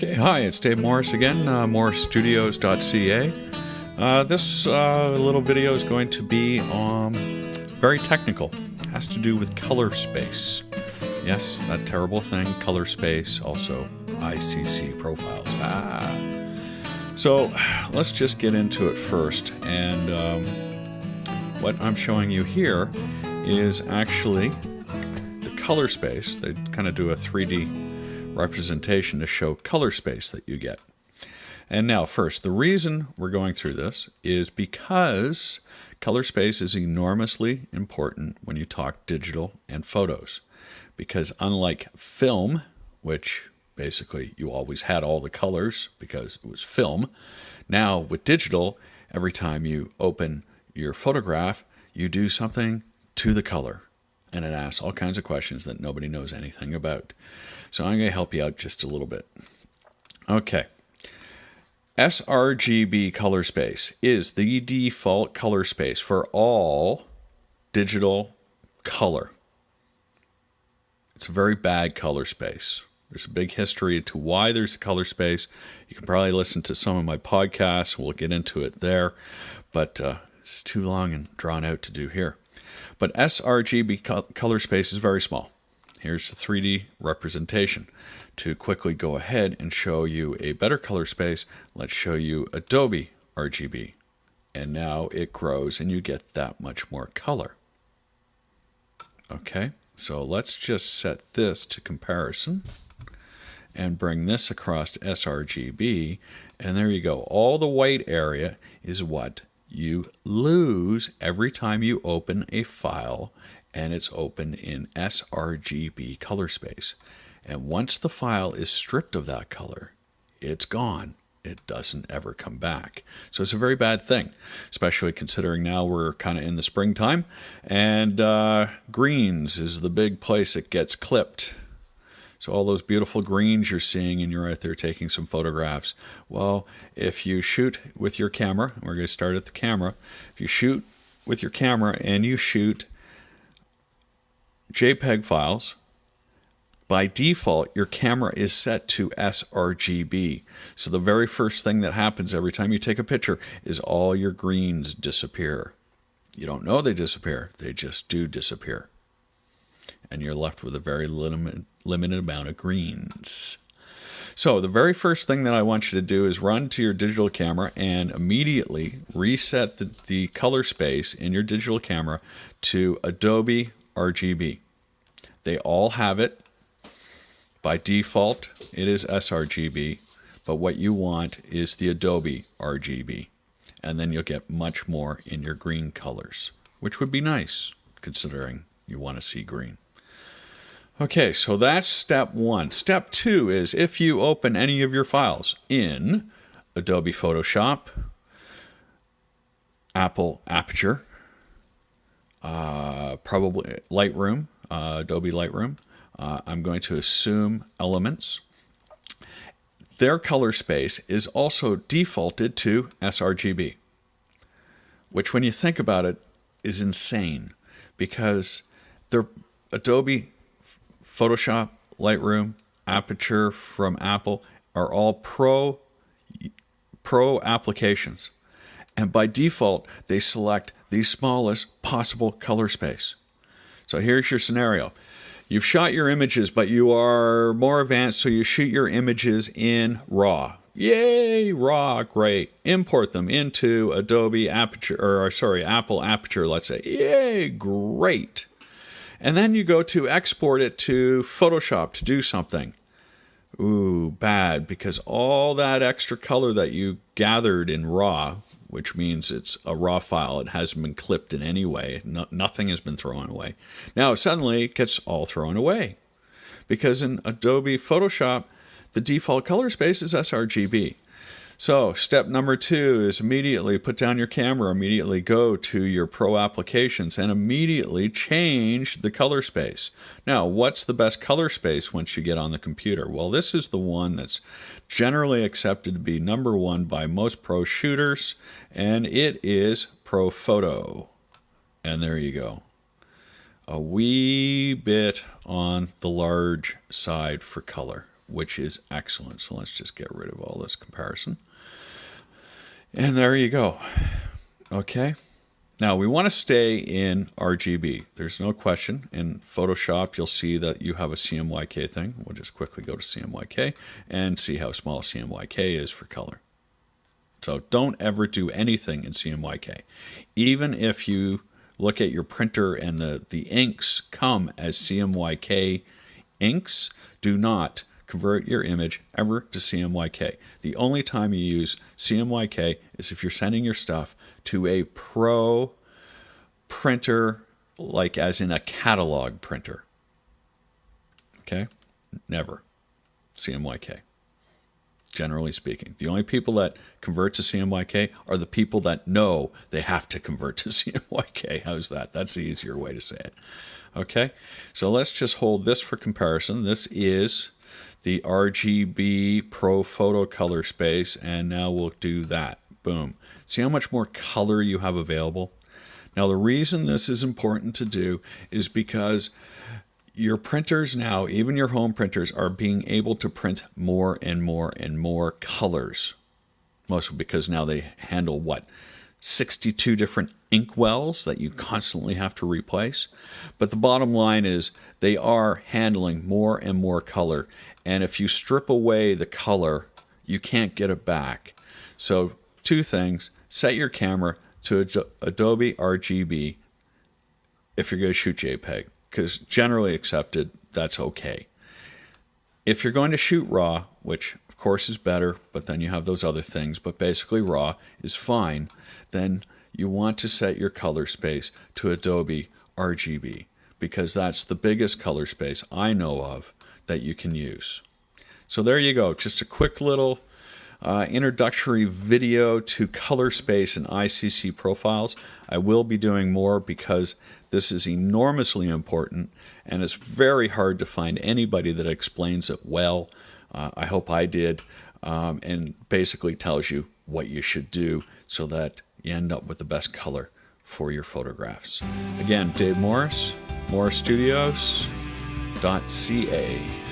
Okay, hi, it's Dave Morris again, morrisstudios.ca. This little video is going to be very technical. It has to do with color space. Yes, that terrible thing, color space, also ICC profiles. So let's just get into it first. And what I'm showing you here is actually the color space. They kind of do a 3D representation to show color space that you get. And now first, the reason we're going through this is because color space is enormously important when you talk digital and photos. Because unlike film, which basically you always had all the colors because it was film, now with digital, every time you open your photograph, you do something to the color. And it asks all kinds of questions that nobody knows anything about. So I'm going to help you out just a little bit. Okay. sRGB color space is the default color space for all digital color. It's a very bad color space. There's a big history to why there's a color space. You can probably listen to some of my podcasts. We'll get into it there. But it's too long and drawn out to do here. But sRGB color space is very small. Here's the 3D representation. To quickly go ahead and show you a better color space, let's show you Adobe RGB. And now it grows and you get that much more color. Okay, so let's just set this to comparison and bring this across to sRGB. And there you go. All the white area is what you lose every time you open a file, and it's open in sRGB color space. And once the file is stripped of that color, it's gone. It doesn't ever come back. So it's a very bad thing, especially considering now we're kind of in the springtime, and greens is the big place it gets clipped. So all those beautiful greens you're seeing and you're out there taking some photographs. Well, if you shoot with your camera, we're going to start at the camera. If you shoot with your camera and you shoot JPEG files, by default, your camera is set to sRGB. So the very first thing that happens every time you take a picture is all your greens disappear. You don't know they disappear. They just do disappear. And you're left with a very limited amount of greens. So the very first thing that I want you to do is run to your digital camera and immediately reset the color space in your digital camera to Adobe RGB. They all have it. By default, it is sRGB, but what you want is the Adobe RGB. And then you'll get much more in your green colors, which would be nice considering you want to see green. Okay, so that's step one. Step two is if you open any of your files in Adobe Photoshop, Apple Aperture, probably Lightroom, Adobe Lightroom, I'm going to assume Elements. Their color space is also defaulted to sRGB, which when you think about it is insane because they're Adobe Photoshop, Lightroom, Aperture from Apple are all pro applications. And by default, they select the smallest possible color space. So here's your scenario. You've shot your images, but you are more advanced, so you shoot your images in RAW. Yay, RAW, great. Import them into Adobe Aperture, Apple Aperture, let's say. Yay, great. And then you go to export it to Photoshop to do something. Ooh, bad, because all that extra color that you gathered in RAW, which means it's a RAW file, it hasn't been clipped in any way, nothing has been thrown away. Now suddenly it gets all thrown away. Because in Adobe Photoshop, the default color space is sRGB. So step number two is immediately put down your camera, immediately go to your pro applications and immediately change the color space. Now, what's the best color space once you get on the computer? Well, this is the one that's generally accepted to be number one by most pro shooters, and it is Pro Photo. And there you go. A wee bit on the large side for color. which is excellent. So let's just get rid of all this comparison. And there you go. Okay. Now we want to stay in RGB. There's no question. In Photoshop, you'll see that you have a CMYK thing. We'll just quickly go to CMYK and see how small CMYK is for color. So don't ever do anything in CMYK. Even if you look at your printer and the inks come as CMYK inks, do not convert your image ever to CMYK. The only time you use CMYK is if you're sending your stuff to a pro printer, like as in a catalog printer. Okay? Never CMYK. Generally speaking, the only people that convert to CMYK are the people that know they have to convert to CMYK. How's that? That's the easier way to say it. Okay, so let's just hold this for comparison. This is the RGB Pro Photo Color Space, and now we'll do that. Boom. See how much more color you have available? Now, the reason this is important to do is because your printers now, even your home printers, are being able to print more and more and more colors. Mostly because now they handle, 62 different ink wells that you constantly have to replace. But the bottom line is they are handling more and more color. And if you strip away the color, you can't get it back. So two things: set your camera to Adobe RGB if you're going to shoot JPEG, because generally accepted, that's okay. If you're going to shoot RAW, which of course is better, but then you have those other things, but basically RAW is fine, then you want to set your color space to Adobe RGB, because that's the biggest color space I know of that you can use. So there you go, just a quick little introductory video to color space and ICC profiles. I will be doing more because this is enormously important, and it's very hard to find anybody that explains it well. I hope I did, and basically tells you what you should do so that you end up with the best color for your photographs. Again, Dave Morris, morrisstudios.ca.